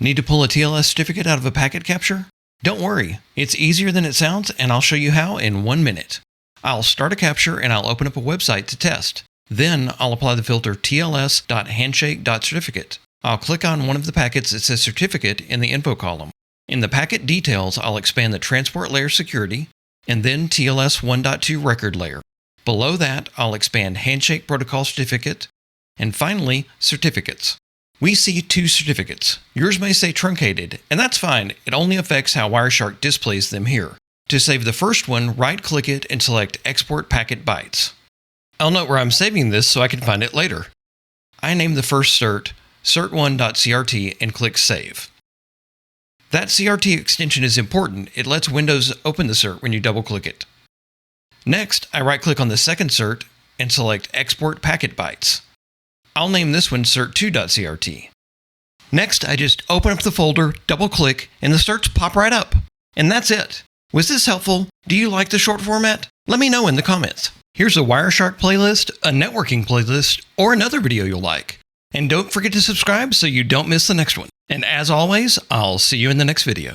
Need to pull a TLS certificate out of a packet capture? Don't worry, it's easier than it sounds, and I'll show you how in 1 minute. I'll start a capture and I'll open up a website to test. Then I'll apply the filter tls.handshake.certificate. I'll click on one of the packets that says certificate in the info column. In the packet details, I'll expand the transport layer security and then TLS 1.2 record layer. Below that, I'll expand handshake protocol certificate and finally certificates. We see 2 certificates. Yours may say truncated, and that's fine. It only affects how Wireshark displays them here. To save the first one, right-click it and select Export Packet Bytes. I'll note where I'm saving this so I can find it later. I name the first cert cert1.crt and click Save. That CRT extension is important. It lets Windows open the cert when you double-click it. Next, I right-click on the second cert and select Export Packet Bytes. I'll name this one cert2.crt. Next, I just open up the folder, double-click, and the certs pop right up. And that's it. Was this helpful? Do you like the short format? Let me know in the comments. Here's a Wireshark playlist, a networking playlist, or another video you'll like. And don't forget to subscribe so you don't miss the next one. And as always, I'll see you in the next video.